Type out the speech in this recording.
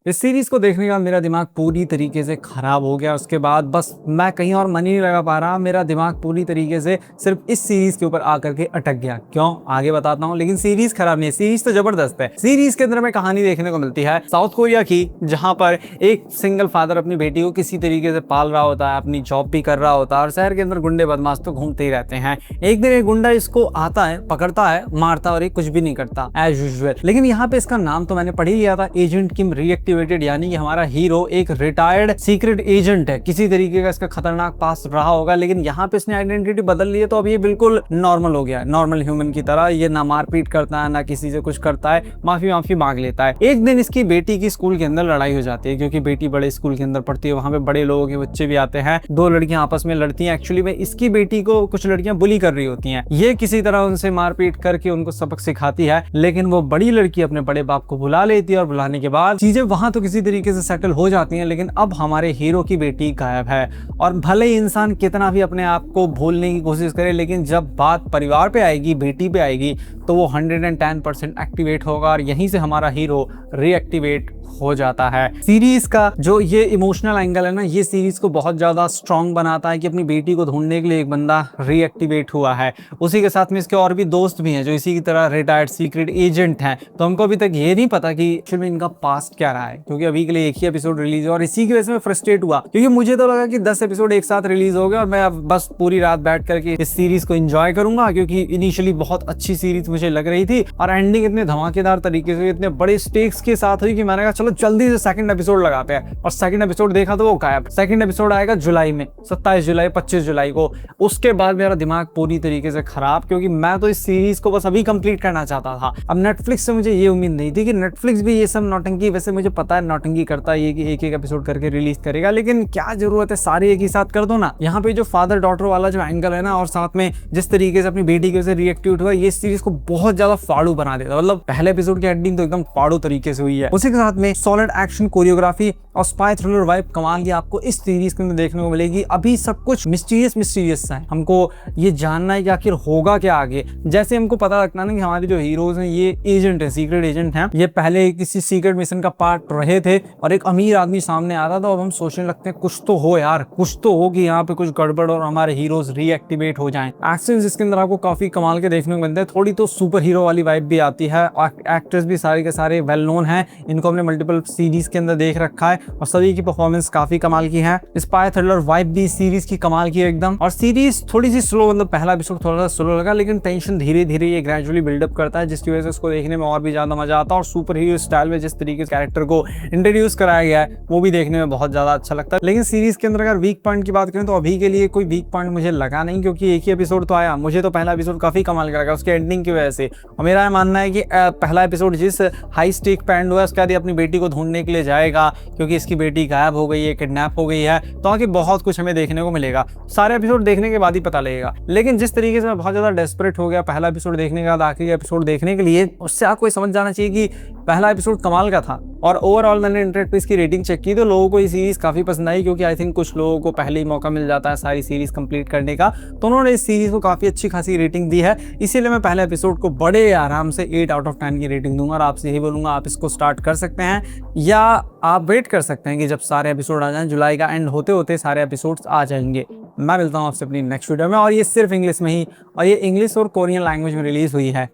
इस सीरीज को देखने के बाद मेरा दिमाग पूरी तरीके से खराब हो गया। उसके बाद बस मैं कहीं और मन ही नहीं लगा पा रहा। मेरा दिमाग पूरी तरीके से सिर्फ इस सीरीज के ऊपर आकर के अटक गया। क्यों, आगे बताता हूँ। लेकिन सीरीज खराब नहीं है, सीरीज तो जबरदस्त है। सीरीज के अंदर में कहानी देखने को मिलती है साउथ कोरिया की, जहां पर एक सिंगल फादर अपनी बेटी को किसी तरीके से पाल रहा होता है, अपनी जॉब भी कर रहा होता है और शहर के अंदर गुंडे बदमाश तो घूमते ही रहते हैं। एक दिन एक गुंडा इसको आता है, पकड़ता है, मारता और ये कुछ भी नहीं करता एज यूजुअल। लेकिन यहाँ पे इसका नाम तो मैंने पढ़ ही लिया था, एजेंट किम रीएक्टिवेटेड, यानी कि हमारा हीरो एक रिटायर्ड सीक्रेट एजेंट है। किसी तरीके का इसका खतरनाक पास रहा होगा, लेकिन यहाँ पे इसने आइडेंटिटी बदल ली है, तो अब ये बिल्कुल नॉर्मल हो गया है, नॉर्मल ह्यूमन की तरह। ये ना मारपीट करता है, ना किसी से कुछ करता है, माफी मांग लेता है। एक दिन इसकी बेटी की स्कूल के अंदर लड़ाई हो जाती है, क्योंकि बेटी बड़े स्कूल के अंदर पढ़ती है, वहां पे बड़े लोगों के बच्चे भी आते हैं। दो लड़कियां आपस में लड़ती हैं। एक्चुअली में इसकी बेटी को कुछ लड़कियां बुली कर रही होती हैं। ये किसी तरह उनसे मारपीट करके उनको सबक सिखाती है, लेकिन वो बड़ी लड़की अपने बड़े बाप को बुला लेती है और बुलाने के बाद चीजें वहां तो किसी तरीके से सेटल हो जाती हैं। लेकिन अब हमारे हीरो की बेटी गायब है। और भले ही इंसान कितना भी अपने आप को भूलने की कोशिश करे, लेकिन जब बात परिवार पे आएगी, बेटी पे आएगी, तो वो 110% एक्टिवेट होगा और यहीं से हमारा हीरो रीएक्टिवेट हो जाता है। सीरीज का जो ये इमोशनल एंगल है ना, ये सीरीज को बहुत ज्यादा स्ट्रॉन्ग बनाता है कि अपनी बेटी को ढूंढने के लिए एक बंदा रीएक्टिवेट हुआ है। उसी के साथ में इसके और भी दोस्त भी हैं जो इसी की तरह रिटायर्ड सीक्रेट एजेंट हैं। तो हमको अभी तक ये नहीं पता कि एक्चुअली में इनका पास्ट क्या रहा है, क्योंकि अभी के लिए एक ही एपिसोड रिलीज हुआ और इसी की वजह से मैं फ्रस्ट्रेट हुआ, क्योंकि मुझे तो लगा कि 10 एपिसोड एक साथ रिलीज हो गए और मैं अब बस पूरी रात बैठ करके इस सीरीज को एंजॉय करूंगा, क्योंकि इनिशियली बहुत अच्छी सीरीज मुझे लग रही थी और एंडिंग इतने धमाकेदार तरीके से, इतने बड़े स्टेक्स के साथ हुई कि मैंने कहा चलो जल्दी से सेकंड एपिसोड लगाते हैं। और सेकंड एपिसोड देखा तो वो गायब। सेकंड एपिसोड आएगा जुलाई में, 27 जुलाई 25 जुलाई को। उसके बाद मेरा दिमाग पूरी तरीके से खराब, क्योंकि मैं तो इस सीरीज को बस अभी कंप्लीट करना चाहता था। अब नेटफ्लिक्स से मुझे ये उम्मीद नहीं थी कि नेटफ्लिक्स भी ये सब नौटंकी, वैसे मुझे पता है नौटंकी करता है ये कि एक एक एपिसोड करके रिलीज करेगा, लेकिन क्या जरूरत है, सारे एक ही साथ कर दो ना। यहाँ पे जो फादर डॉटर वाला जो एंगल है ना, और साथ में जिस तरीके से अपनी बेटी के रिएक्टिव हुआ, ये सीरीज को बहुत ज्यादा फाड़ू बना देता। मतलब पहले एपिसोड की एंडिंग तो एकदम फाड़ू तरीके से हुई है। उसी के साथ में सॉलिड एक्शन, कोरियोग्राफी और स्पाई थ्रिलर वाइब कमाल की आपको इस सीरीज के अंदर देखने को मिलेगी। अभी सब कुछ मिस्टीरियस है, हमको ये जानना है कि आखिर होगा क्या आगे। जैसे हमको पता लगता है ना कि हमारे जो हीरोज हैं ये एजेंट है, सीक्रेट एजेंट हैं, ये पहले किसी सीक्रेट मिशन का पार्ट रहे थे और एक अमीर आदमी सामने आता था। अब हम सोचने लगते हैं कुछ तो हो यार, कुछ तो हो कि यहाँ पे कुछ गड़बड़ और हमारे हीरोज रीएक्टिवेट हो जाएं। एक्शन इसके अंदर आपको काफी कमाल के देखने को मिलते हैं। थोड़ी तो सुपर हीरो वाली वाइब भी आती है और एक्टर्स भी सारे के सारे वेल नोन हैं, इनको हमने मल्टीपल सीरीज के अंदर देख रखा है और सभी की परफॉर्मेंस काफी कमाल की है। स्पाई थ्रिलर वाइब भी सीरीज की कमाल की है एकदम। और सीरीज थोड़ी सी स्लो, मतलब पहला एपिसोड थोड़ा सा स्लो लगा, लेकिन टेंशन धीरे धीरे ये ग्रेजुअली बिल्डअप करता है, जिसकी वजह से उसको देखने में और भी ज्यादा मजा आता है। और सुपर हीरो स्टाइल में जिस तरीके से कैरेक्टर को इंट्रोड्यूस कराया गया है वो भी देखने में बहुत ज्यादा अच्छा लगता है। लेकिन सीरीज के अंदर अगर वीक पॉइंट की बात करें तो अभी के लिए कोई वीक पॉइंट मुझे लगा नहीं, क्योंकि एक ही एपिसोड तो आया। मुझे तो पहला एपिसोड काफी कमाल का लगा उसके एंडिंग की वजह से। और मेरा मानना है कि पहला एपिसोड जिस हाई स्टेक पे एंड हुआ, उसके बाद अपनी बेटी को ढूंढने के लिए जाएगा, क्योंकि इसकी बेटी गायब हो गई है, किडनैप हो गई है, तो आगे बहुत कुछ हमें देखने को मिलेगा। सारे एपिसोड देखने के बाद ही पता लगेगा। लेकिन जिस तरीके से मैं बहुत ज्यादा डेस्परेट हो गया पहला एपिसोड देखने के बाद आखिरी एपिसोड देखने के लिए, उससे आपको समझ जाना चाहिए कि पहला एपिसोड कमाल का था। और ओवरऑल मैंने इंटरनेट पे इसकी रेटिंग चेक की तो लोगों को ये सीरीज काफी पसंद आई, क्योंकि आई थिंक कुछ लोगों को पहले ही मौका मिल जाता है सारी सीरीज कंप्लीट करने का, तो उन्होंने इस सीरीज को काफी अच्छी खासी रेटिंग दी है। इसीलिए मैं पहले एपिसोड को बड़े आराम से 8 आउट ऑफ 10 की रेटिंग दूंगा और आपसे यही बोलूंगा आप इसको स्टार्ट कर सकते हैं, या आप वेट कर सकते हैं कि जब सारे एपिसोड आ जाएं। जुलाई का एंड होते होते सारे एपिसोड्स आ जाएंगे। मैं मिलता हूँ आपसे अपनी नेक्स्ट वीडियो में, और ये सिर्फ इंग्लिश में ही, और ये इंग्लिश और कोरियन लैंग्वेज में रिलीज हुई है।